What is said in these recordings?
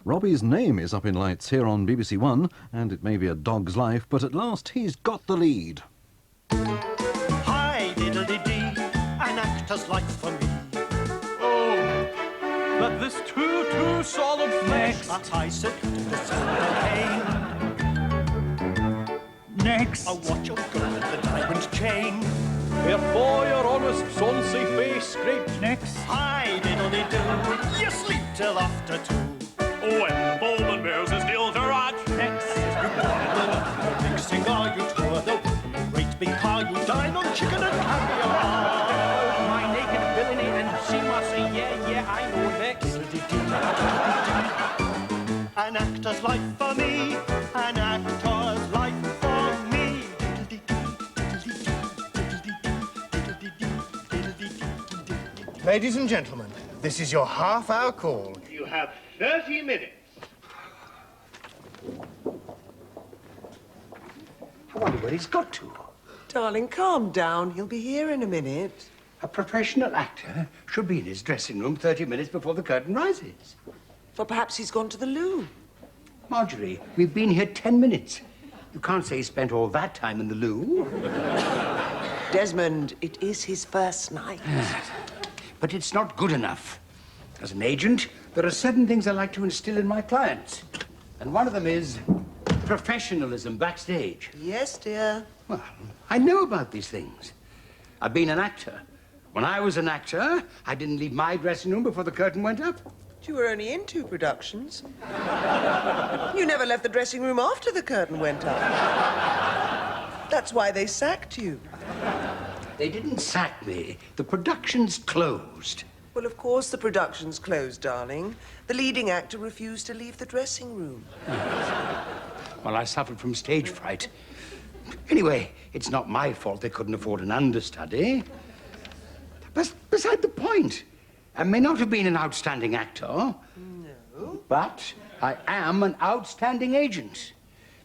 Robbie's name is up in lights here on BBC One, and it may be a dog's life, but at last he's got the lead. Hi, diddle-dee-dee, an actor's life for me. Oh, but this too solid flex. But I seduced the silver cane. Next. A watch of gold, the diamond chain. Therefore your honest sonsy face scraped next. Hi, diddle-dee-doo, you sleep till after 2. When the Bowman bears his deal to rat. Next. You boil the big cigar, you tour the great big car, you dine on chicken and caviar. My naked villainy, and she must say, yeah, I know next. An actor's life for me, an actor's life for me. Ladies and gentlemen, this is your half-hour call. You have 30 minutes. I wonder where he's got to. Darling, calm down. He'll be here in a minute. A professional actor should be in his dressing room 30 minutes before the curtain rises. Well, perhaps he's gone to the loo. Marjorie, we've been here 10 minutes. You can't say he spent all that time in the loo. Desmond, it is his first night. But it's not good enough. As an agent, there are certain things I like to instill in my clients. And one of them is professionalism backstage. Yes, dear. Well, I know about these things. I've been an actor. When I was an actor, I didn't leave my dressing room before the curtain went up. You were only in 2 productions. You never left the dressing room after the curtain went up. That's why they sacked you. They didn't sack me. The production's closed. Well, of course the production's closed, darling. The leading actor refused to leave the dressing room. Well, I suffered from stage fright. Anyway, it's not my fault they couldn't afford an understudy. Beside the point. I may not have been an outstanding actor. No. But I am an outstanding agent.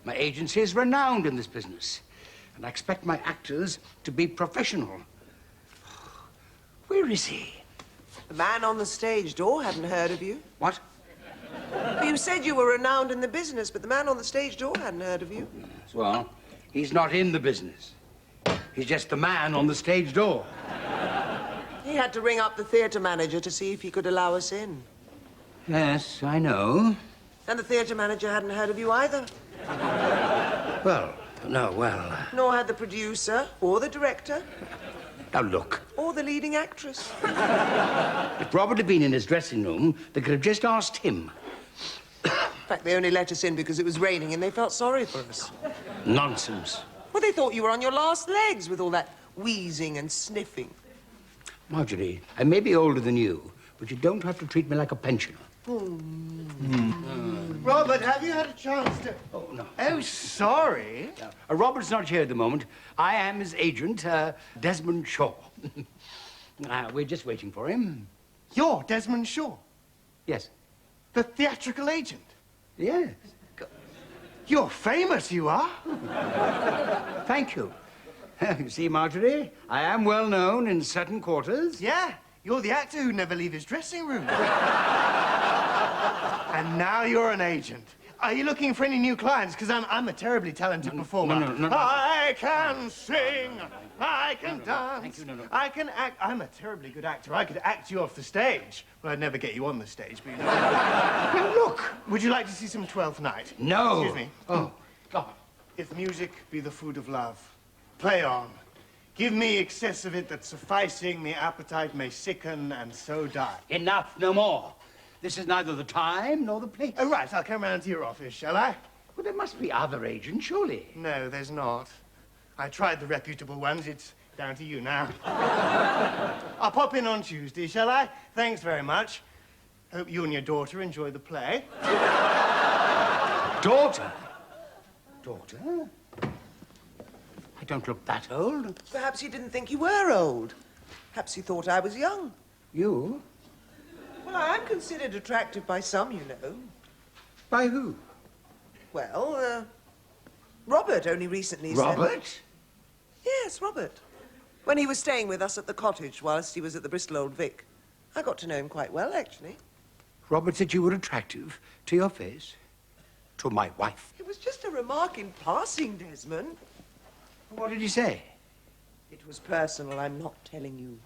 My agency is renowned in this business. And I expect my actors to be professional. Where is he? The man on the stage door hadn't heard of you. What? You said you were renowned in the business, but the man on the stage door hadn't heard of you. Well, he's not in the business. He's just the man on the stage door. He had to ring up the theatre manager to see if he could allow us in. Yes, I know. And the theatre manager hadn't heard of you either. Well, no, well... Nor had the producer, or the director, Now, look. or the leading actress. If Robert had been in his dressing room, they could have just asked him. In fact, they only let us in because it was raining and they felt sorry for us. Nonsense. Well, they thought you were on your last legs with all that wheezing and sniffing. Marjorie, I may be older than you, but you don't have to treat me like a pensioner. Robert, have you had a chance to... Oh, no. Oh, sorry. Robert's not here at the moment. I am his agent, Desmond Shaw. We're just waiting for him. You're Desmond Shaw, Yes. the theatrical agent. Yes. You're famous, you are. Thank you. You see, Marjorie, I am well known in certain quarters. Yeah, you're the actor who never leave his dressing room. And now you're an agent. Are you looking for any new clients? Because I'm a terribly talented performer. No. I can sing, I can dance, Thank you, no. I can act. I'm a terribly good actor. I could act you off the stage. Well, I'd never get you on the stage, but you know. Now, look, would you like to see some Twelfth Night? No. Excuse me. Oh, God. If music be the food of love, play on. Give me excess of it that sufficing the appetite may sicken and so die. Enough, no more. This is neither the time nor the place. Oh, right, I'll come round to your office, shall I? Well, there must be other agents, surely. No, there's not. I tried the reputable ones. It's down to you now. I'll pop in on Tuesday, shall I? Thanks very much. Hope you and your daughter enjoy the play. Daughter? Daughter? I don't look that old. Perhaps he didn't think you were old. Perhaps he thought I was young. You? Well, I am considered attractive by some, you know. By who? Well, Robert only recently said... Robert? Yes, Robert. When he was staying with us at the cottage whilst he was at the Bristol Old Vic. I got to know him quite well, actually. Robert said you were attractive to your face, to my wife. It was just a remark in passing, Desmond. What did he say? It was personal, I'm not telling you.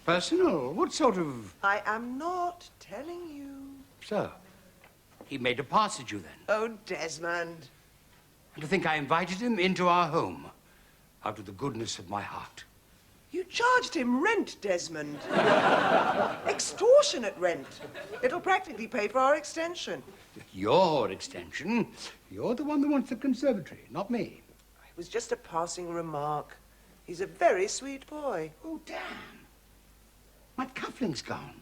Personal? What sort of... I am not telling you. So, he made a pass at you then? Oh, Desmond. And to think I invited him into our home out of the goodness of my heart. You charged him rent, Desmond. Extortionate rent. It'll practically pay for our extension. Your extension? You're the one that wants the conservatory, not me. It was just a passing remark. He's a very sweet boy. Oh, damn. My cufflink's gone.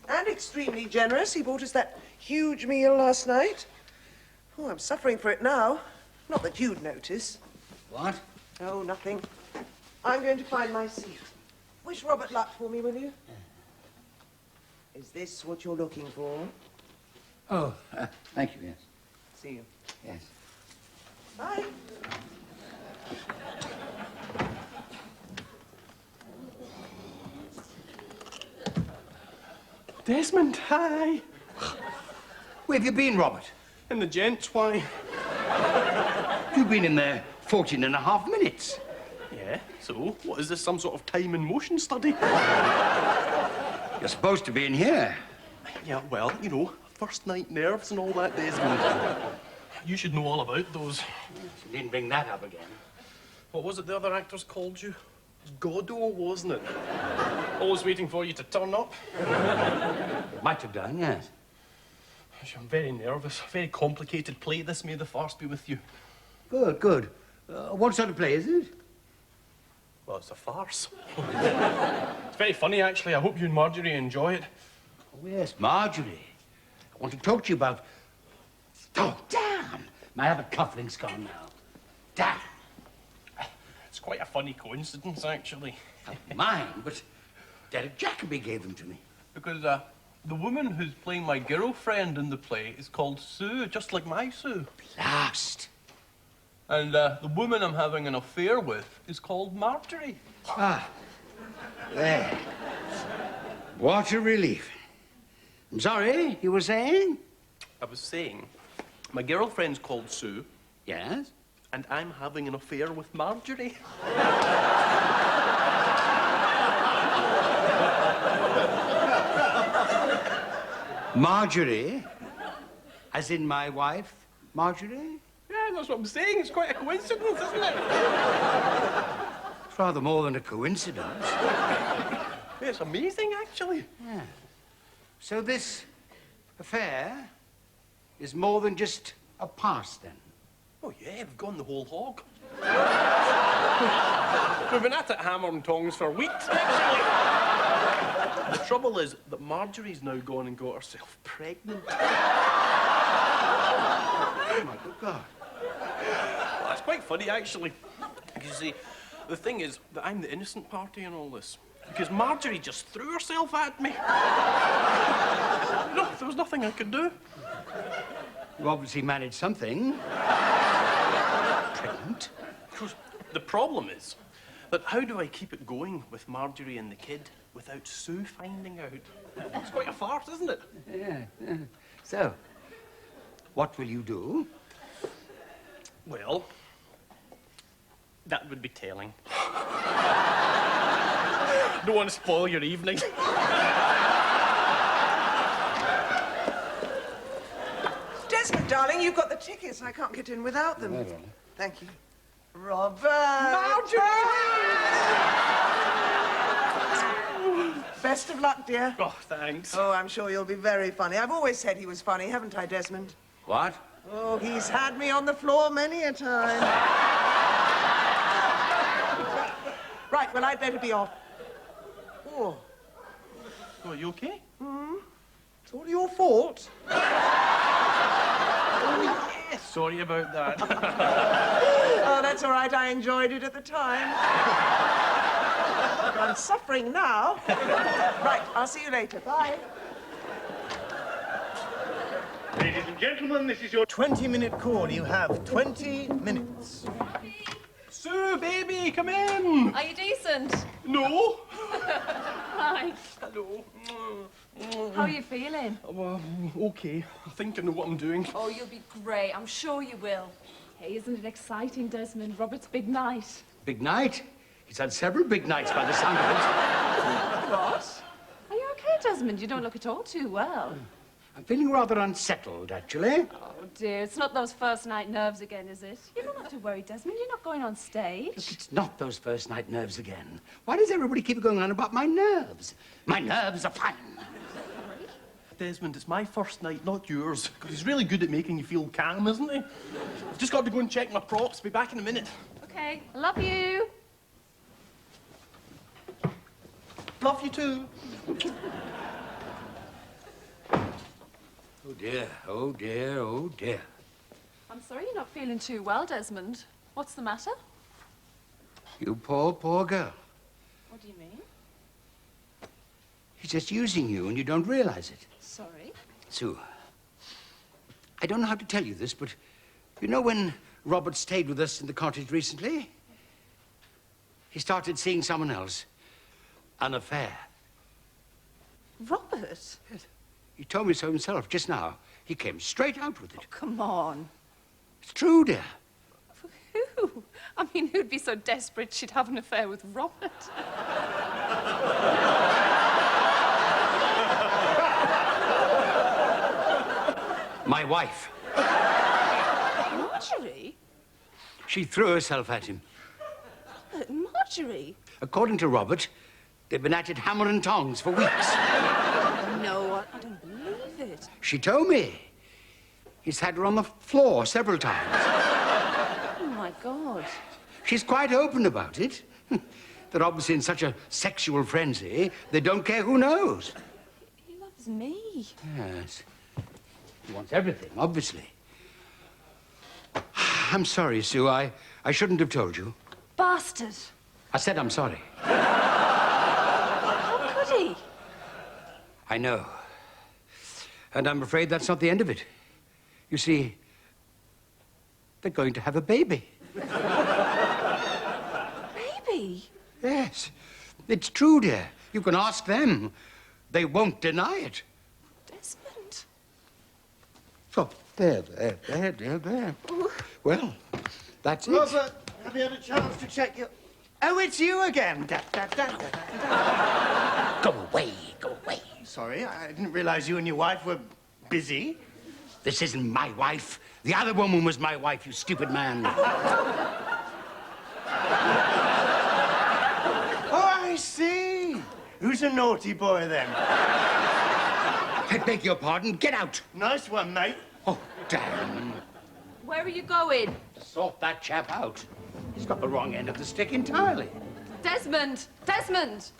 And extremely generous. He bought us that huge meal last night. Oh, I'm suffering for it now. Not that you'd notice. What? Oh, nothing. I'm going to find my seat. Wish Robert luck for me, will you? Is this what you're looking for? Oh, thank you, yes. See you. Yes. Bye. Desmond, hi. Where have you been, Robert? And the gents, why? You've been in there 14 and a half minutes. Yeah, so? What, is this some sort of time and motion study? You're supposed to be in here. Yeah, well, you know, first night nerves and all that, Desmond. You should know all about those. You needn't bring that up again. What was it the other actors called you? Godot, wasn't it? Always waiting for you to turn up. It might have done, yes. I'm very nervous. Very complicated play. This may the farce be with you. Good, good. What sort of play is it? Well, it's a farce. It's very funny, actually. I hope you and Marjorie enjoy it. Oh, yes, Marjorie. I want to talk to you about... Oh, damn! My other cufflink's gone now. Damn! It's quite a funny coincidence, actually. Not mine, but Derek Jacobi gave them to me. Because the woman who's playing my girlfriend in the play is called Sue, just like my Sue. Blast! And the woman I'm having an affair with is called Marjorie. Ah, there. What a relief. I'm sorry, you were saying? I was saying, my girlfriend's called Sue, Yes? and I'm having an affair with Marjorie. Marjorie? As in my wife, Marjorie? Yeah, that's what I'm saying. It's quite a coincidence, isn't it? It's rather more than a coincidence. Yeah, it's amazing, actually. Yeah. So this affair is more than just a past, then? Oh, yeah, we've gone the whole hog. We've been at it hammer and tongs for weeks, actually. The trouble is that Marjorie's now gone and got herself pregnant. Oh, my good God. Well, that's quite funny, actually. Because, you see, the thing is that I'm the innocent party in all this. Because Marjorie just threw herself at me. No, there was nothing I could do. You obviously managed something. Pregnant? Of course, the problem is that how do I keep it going with Marjorie and the kid without Sue finding out? It's quite a farce, isn't it? Yeah. So, what will you do? Well, that would be telling. Don't want to spoil your evening. Desmond, darling, you've got the tickets. I can't get in without them. Well. Thank you. Robert! Best of luck, dear. Oh, thanks. Oh, I'm sure you'll be very funny. I've always said he was funny, haven't I, Desmond? What? Oh, he's had me on the floor many a time. Right, well, I'd better be off. Oh, Oh, are you okay? it's all your fault. Sorry about that. Oh, that's all right. I enjoyed it at the time. But I'm suffering now. Right, I'll see you later. Bye. Ladies and gentlemen, this is your 20-minute call. You have 20 minutes. Sue, baby, come in. Are you decent? No. Hi. Hello. How are you feeling? Well, okay. I think I know what I'm doing. Oh, you'll be great. I'm sure you will. Hey, isn't it exciting, Desmond? Robert's big night. Big night? He's had several big nights by the sound of it. What? Are you okay, Desmond? You don't look at all too well. I'm feeling rather unsettled, actually. Oh, dear. It's not those first night nerves again, is it? You don't have to worry, Desmond. You're not going on stage. Look, it's not those first night nerves again. Why does everybody keep going on about my nerves? My nerves are fine. Desmond, it's my first night, not yours. Because he's really good at making you feel calm, isn't he? I've just got to go and check my props. Be back in a minute. Okay. I love you. Love you too. Oh, dear. Oh, dear. Oh, dear. I'm sorry you're not feeling too well, Desmond. What's the matter? You poor, poor girl. What do you mean? He's just using you and you don't realize it. Sorry. Sue, I don't know how to tell you this, but you know when Robert stayed with us in the cottage recently? He started seeing someone else. An affair. Robert? Yes. He told me so himself just now. He came straight out with it. Oh, come on. It's true, dear. Who? I mean, who'd be so desperate she'd have an affair with Robert? My wife. Marjorie? She threw herself at him. Marjorie? According to Robert, they've been at it hammer and tongs for weeks. No, I don't believe it. She told me. He's had her on the floor several times. Oh, my God. She's quite open about it. They're obviously in such a sexual frenzy, they don't care who knows. He loves me. Yes. He wants everything, obviously. I'm sorry, Sue. I shouldn't have told you. Bastard. I said I'm sorry. How could he? I know. And I'm afraid that's not the end of it. You see, they're going to have a baby. Baby? Yes. It's true, dear. You can ask them. They won't deny it. Desmond. So, there. Well, that's it. Robert, have you had a chance to check your... Oh, it's you again. Go away. Sorry, I didn't realize you and your wife were busy. This isn't my wife. The other woman was my wife, you stupid man. Oh, I see. Who's a naughty boy, then? I beg your pardon. Get out. Nice one, mate. Oh, damn. Where are you going? Sort that chap out. He's got the wrong end of the stick entirely. Desmond! Desmond!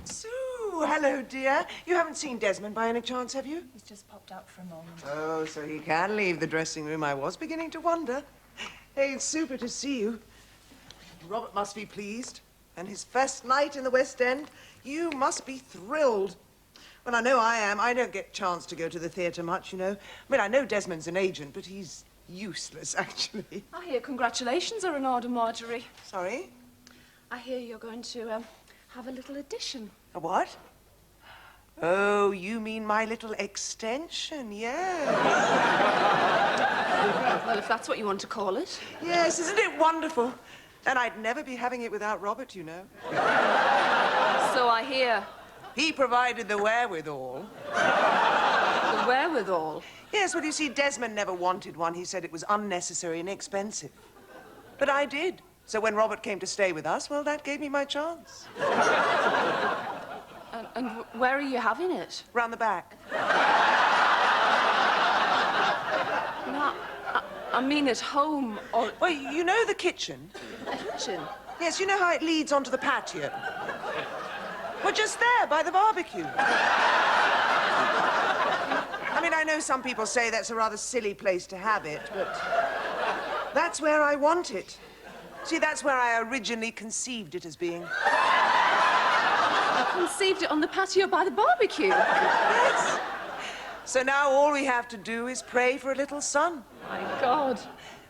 Sue, hello, dear. You haven't seen Desmond by any chance, have you? He's just popped out for a moment. Oh, so he can leave the dressing room. I was beginning to wonder. Hey, it's super to see you. Robert must be pleased. And his first night in the West End, you must be thrilled. Well, I know I am. I don't get a chance to go to the theatre much, you know. I mean, I know Desmond's an agent, but he's useless, actually. I hear congratulations are in order, Marjorie. Sorry? I hear you're going to have a little addition. A what? Oh, you mean my little extension, yeah. Well, if that's what you want to call it. Yes, isn't it wonderful? And I'd never be having it without Robert, you know. So I hear. He provided the wherewithal. The wherewithal. Yes, well, you see, Desmond never wanted one. He said it was unnecessary and expensive. But I did. So when Robert came to stay with us, well, that gave me my chance. And where are you having it? Round the back. No, I mean at home or... Well, you know the kitchen? The kitchen? Yes, you know how it leads onto the patio? Well, just there, by the barbecue. I mean, I know some people say that's a rather silly place to have it, but that's where I want it. See, that's where I originally conceived it as being. You conceived it on the patio by the barbecue? Yes. So now all we have to do is pray for a little sun. My God.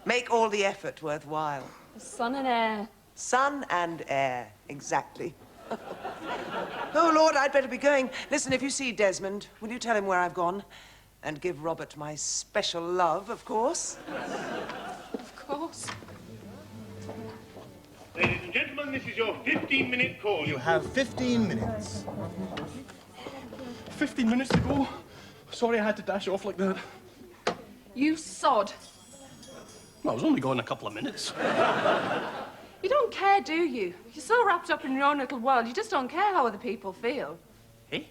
Make all the effort worthwhile. The sun and air. Sun and air, exactly. Oh, Lord, I'd better be going. Listen, if you see Desmond, will you tell him where I've gone? And give Robert my special love, of course. Of course. Ladies and gentlemen, this is your 15-minute call. You have 15 minutes. 15 minutes to go. Sorry I had to dash off like that. You sod. Well, I was only gone a couple of minutes. You don't care, do you? You're so wrapped up in your own little world, you just don't care how other people feel. Eh?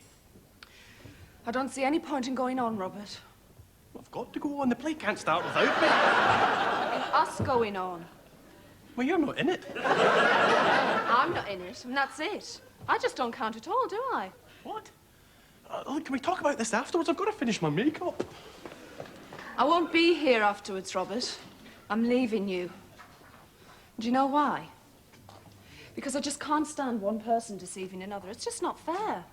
I don't see any point in going on, Robert. I've got to go on. The play can't start without me. In us going on. Well, you're not in it. I'm not in it, and that's it. I just don't count at all, do I? What? Look, can we talk about this afterwards? I've got to finish my makeup. I won't be here afterwards, Robert. I'm leaving you. Do you know why? Because I just can't stand one person deceiving another. It's just not fair.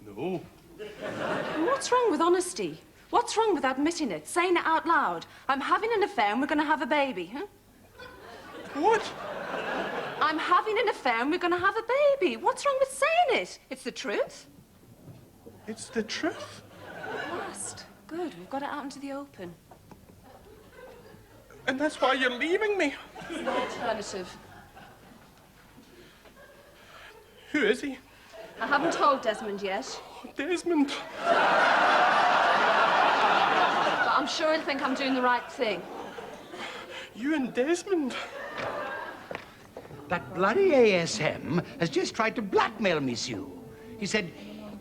No. And what's wrong with honesty? What's wrong with admitting it, saying it out loud? I'm having an affair and we're going to have a baby, huh? What? I'm having an affair and we're going to have a baby. What's wrong with saying it? It's the truth. It's the truth. Last. Good, we've got it out into the open. And that's why you're leaving me. No alternative. Who is he? I haven't told Desmond yet, Desmond. but I'm sure he'll think I'm doing the right thing. You and Desmond. That bloody ASM has just tried to blackmail me, Sue. He said,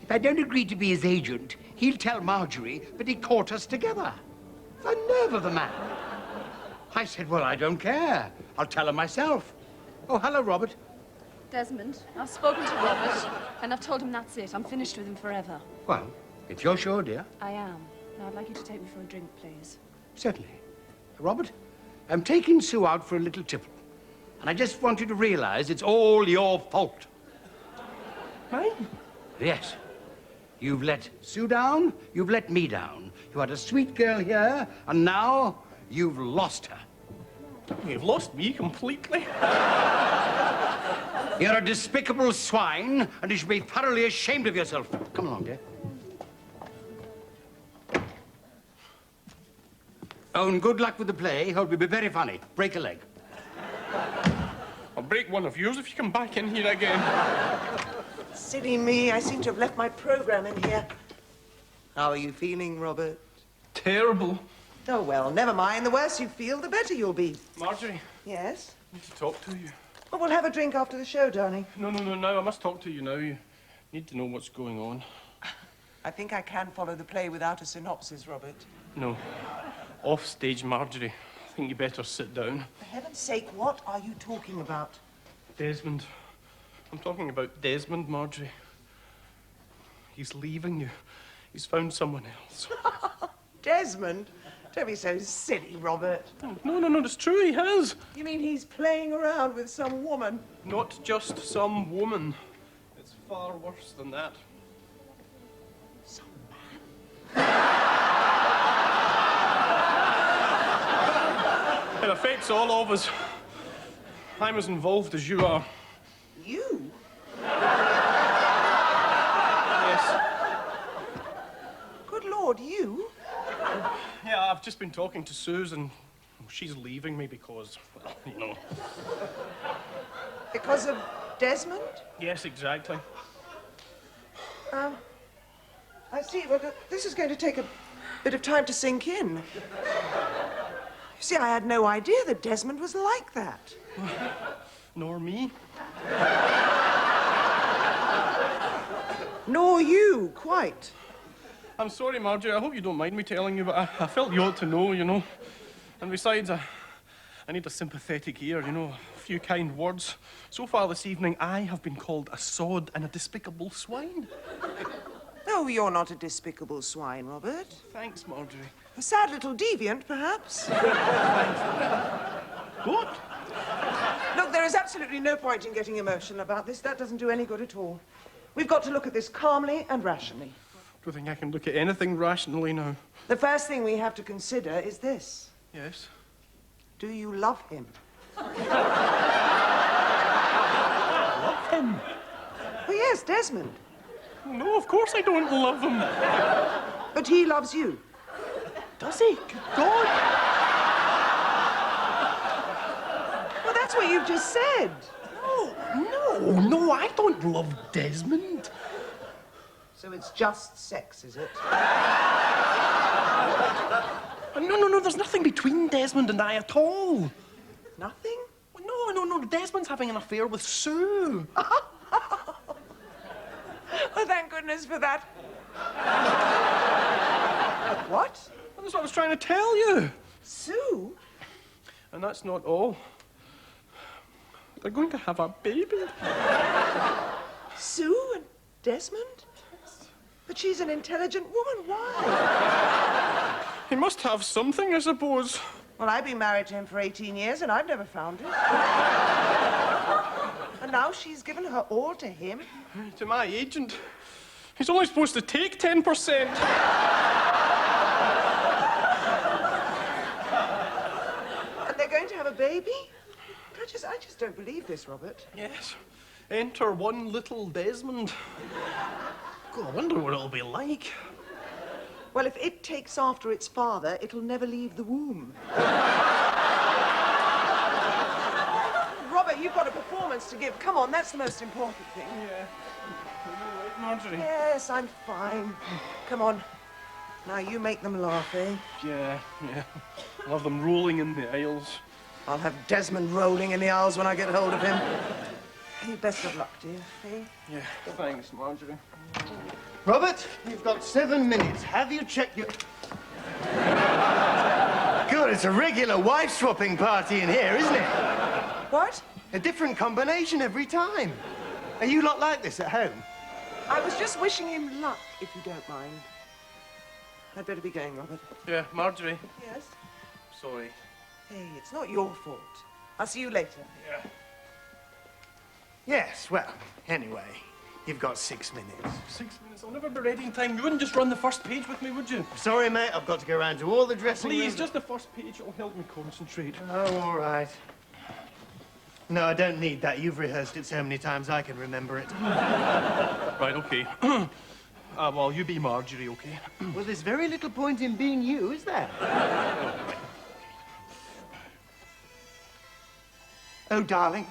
if I don't agree to be his agent, he'll tell Marjorie that he caught us together. The nerve of the man. I said, well, I don't care. I'll tell her myself. Oh, hello, Robert. Desmond, I've spoken to Robert, and I've told him that's it. I'm finished with him forever. Well, if you're sure, dear. I am. Now, I'd like you to take me for a drink, please. Certainly. Robert, I'm taking Sue out for a little tipple. And I just want you to realize it's all your fault. Mine? Yes. You've let Sue down, you've let me down. You had a sweet girl here, and now you've lost her. You've lost me completely. You're a despicable swine, and you should be thoroughly ashamed of yourself. Come along, dear. Oh, and good luck with the play. Hope it'll be very funny. Break a leg. I'll break one of yours if you come back in here again. Silly me, I seem to have left my program in here. How are you feeling, Robert? Terrible. Oh, well, never mind. The worse you feel, the better you'll be. Marjorie, Yes? I need to talk to you. Well, we'll have a drink after the show, darling. No, now. I must talk to you now. You need to know what's going on. I think I can follow the play without a synopsis, Robert. No. Off stage, Marjorie. I think you better sit down. For heaven's sake, what are you talking about? Desmond. I'm talking about Desmond, Marjorie. He's leaving you. He's found someone else. Desmond? Don't be so silly, Robert. No, it's true, he has. You mean he's playing around with some woman? Not just some woman. It's far worse than that. Some man? It affects all of us. I'm as involved as you are. You? Yes. Good Lord, you? Yeah, I've just been talking to Susan. She's leaving me because, well, you know. Because of Desmond? Yes, exactly. I see. Well, this is going to take a bit of time to sink in. You see, I had no idea that Desmond was like that. Nor me. Nor you, quite. I'm sorry, Marjorie. I hope you don't mind me telling you, but I felt you ought to know, you know. And besides, I need a sympathetic ear, you know, a few kind words. So far this evening, I have been called a sod and a despicable swine. No, you're not a despicable swine, Robert. Thanks, Marjorie. A sad little deviant, perhaps. What? Look, there is absolutely no point in getting emotional about this. That doesn't do any good at all. We've got to look at this calmly and rationally. don't think I can look at anything rationally now. The first thing we have to consider is this. Yes? Do you love him? Love him? Oh, yes, Desmond. No, of course I don't love him. But he loves you. Does he? Good God! Well, that's what you've just said. No, I don't love Desmond. So it's just sex, is it? No, there's nothing between Desmond and I at all. Nothing? No, Desmond's having an affair with Sue. Oh, thank goodness for that. What? That's what I was trying to tell you. Sue? And that's not all. They're going to have a baby. Sue and Desmond? But she's an intelligent woman. Why? He must have something, I suppose. Well, I've been married to him for 18 years and I've never found it. And now she's given her all to him. To my agent. He's only supposed to take 10%. And they're going to have a baby? I just don't believe this, Robert. Yes. Enter one little Desmond. God, I wonder what it'll be like. Well, if it takes after its father, it'll never leave the womb. Robert, you've got a performance to give. Come on, that's the most important thing. Yeah. Are you all right, Marjorie? Yes, I'm fine. Come on. Now you make them laugh, eh? Yeah. I'll have them rolling in the aisles. I'll have Desmond rolling in the aisles when I get hold of him. Hey, best of luck, dear. Hey? Yeah, thanks, Marjorie. Robert, you've got 7 minutes. Have you checked your... Good, it's a regular wife-swapping party in here, isn't it? What? A different combination every time. Are you lot like this at home? I was just wishing him luck, if you don't mind. I'd better be going, Robert. Yeah, Marjorie. Yes? Sorry. Hey, it's not your fault. I'll see you later. Yeah. Yes, well, anyway, you've got 6 minutes. 6 minutes? I'll never be ready in time. You wouldn't just run the first page with me, would you? Sorry, mate, I've got to go around to all the dressing Please, rooms. just the first page. It'll help me concentrate. Oh, all right. No, I don't need that. You've rehearsed it so many times I can remember it. Right, okay. Well, you be Marjorie, okay? Well, there's very little point in being you, is there? Oh, darling.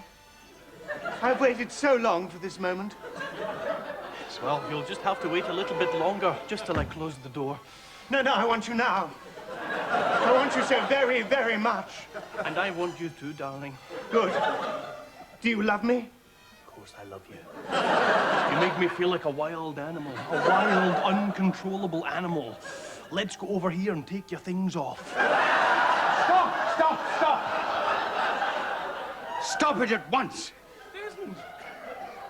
I've waited so long for this moment. Well, you'll just have to wait a little bit longer, just till I close the door. No, I want you now. I want you so very, very much. And I want you too, darling. Good. Do you love me? Of course I love you. You make me feel like a wild animal. A wild, uncontrollable animal. Let's go over here and take your things off. Stop! Stop it at once! Desmond!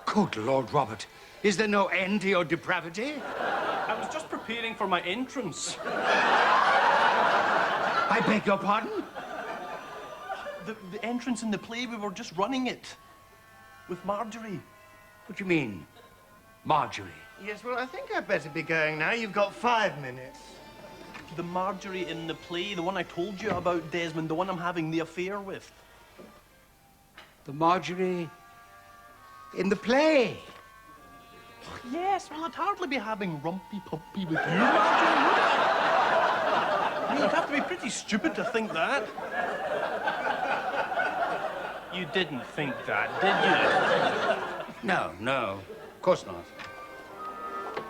Good Lord, Robert. Is there no end to your depravity? I was just preparing for my entrance. I beg your pardon? The entrance in the play, we were just running it. With Marjorie. What do you mean, Marjorie? Yes, well, I think I'd better be going now. You've got 5 minutes. The Marjorie in the play, the one I told you about, Desmond, the one I'm having the affair with. The Marjorie in the play? Yes, well, I'd hardly be having rumpy-pumpy with you, Marjorie, would I? I mean, you'd have to be pretty stupid to think that. You didn't think that, did you? No. Of course not.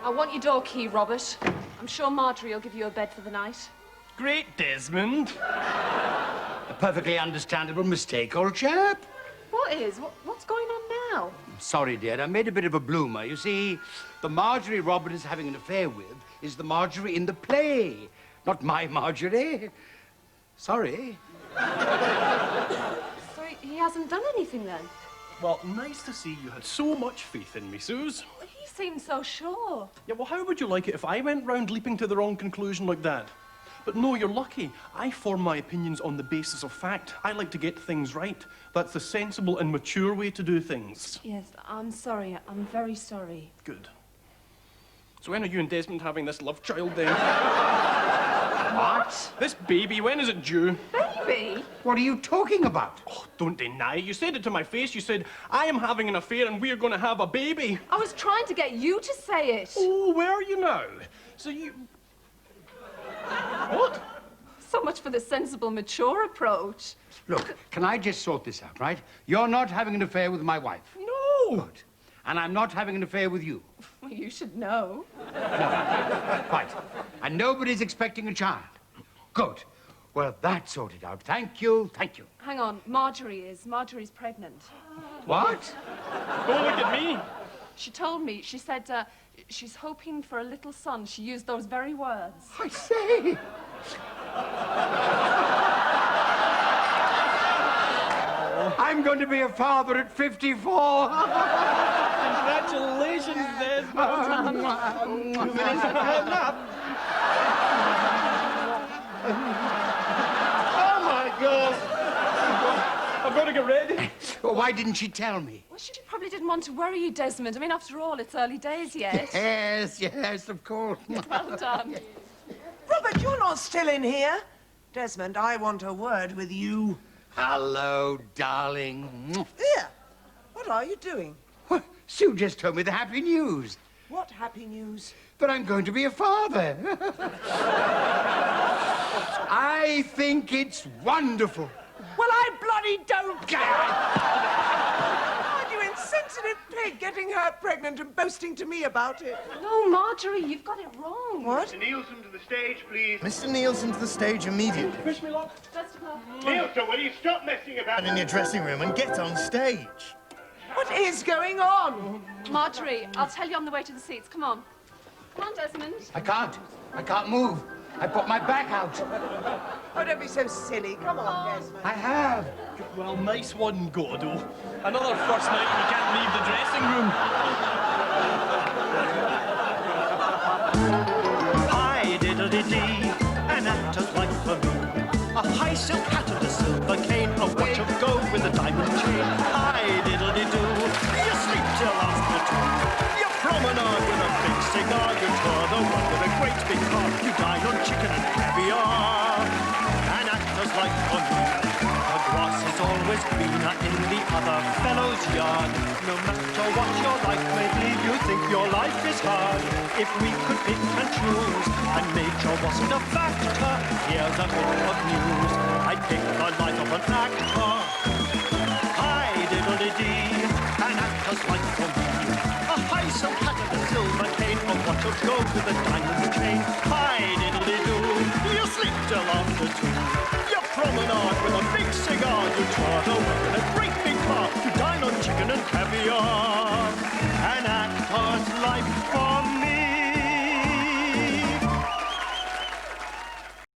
I want your door key, Robert. I'm sure Marjorie will give you a bed for the night. Great, Desmond. A perfectly understandable mistake, old chap. What is? What's going on now? Sorry, dear, I made a bit of a bloomer. You see, the Marjorie Robert is having an affair with is the Marjorie in the play, not my Marjorie. Sorry. So he hasn't done anything then? Well, nice to see you had so much faith in me, Suze. He seems so sure. Yeah, well, how would you like it if I went round leaping to the wrong conclusion like that? But no, you're lucky. I form my opinions on the basis of fact. I like to get things right. That's the sensible and mature way to do things. Yes, I'm sorry. I'm very sorry. Good. So when are you and Desmond having this love child then? What? This baby, when is it due? Baby? What are you talking about? Oh, don't deny it. You said it to my face. You said, I am having an affair and we're going to have a baby. I was trying to get you to say it. Oh, where are you now? So you... What? So much for the sensible, mature approach. Look, can I just sort this out, right? You're not having an affair with my wife. No. Good. And I'm not having an affair with you. Well, you should know. Right. And nobody's expecting a child. Good. Well, that's sorted out. Thank you, thank you. Hang on, Marjorie is. Marjorie's pregnant. What? Don't look at me. She told me, she said she's hoping for a little son. She used those very words. I say. I'm going to be a father at 54. Congratulations, Desmond. Oh, my God. I've got to get ready. Well, why didn't she tell me? Well, she probably didn't want to worry you, Desmond. I mean, after all, it's early days yet. Yes, of course. Well done. Robert, you're not still in here. Desmond, I want a word with you. Hello, darling. Here. What are you doing? Well, Sue just told me the happy news. What happy news? That I'm going to be a father. I think it's wonderful. Well, I bloody don't care. God, you insensitive pig, getting her pregnant and boasting to me about it. No, Marjorie, you've got it wrong. What? Mr. Nielsen to the stage, please. Mr. Nielsen to the stage immediately. Wish me luck. Best of luck. Nielsen, will you stop messing about? And in your dressing room and get on stage. What is going on? Marjorie, I'll tell you on the way to the seats. Come on. Come on, Desmond. I can't move. I put my back out. Oh, don't be so silly. Come on, Desmond. I have. Well, nice one, Godot. Another first night and you can't leave the dressing room. Hi, diddle-dee-dee, an actor's wife for me. A high silk hat and a silver cane, a watch of gold with a diamond chain. Hi, diddle-dee-doo, you sleep till after 2. You promenade with a big cigar, you tour the world with a great big car. You dine on chicken and caviar. An actor's life for me. The grass is always greener in the other fellow's yard. No matter what your life may be, you think your life is hard. If we could pick and choose, and nature wasn't a factor, here's a bit of news. I'd pick the life of an actor. Hi, diddle-dee-dee, an actor's life for me. A high silk hat and a silver cane, a watch of gold with a diamond chain. Hi, diddle-dee-doo, you sleep till after 2. You promenade with a big cigar, you tour the world in a great big car. You dine on chicken and caviar. An actor's life for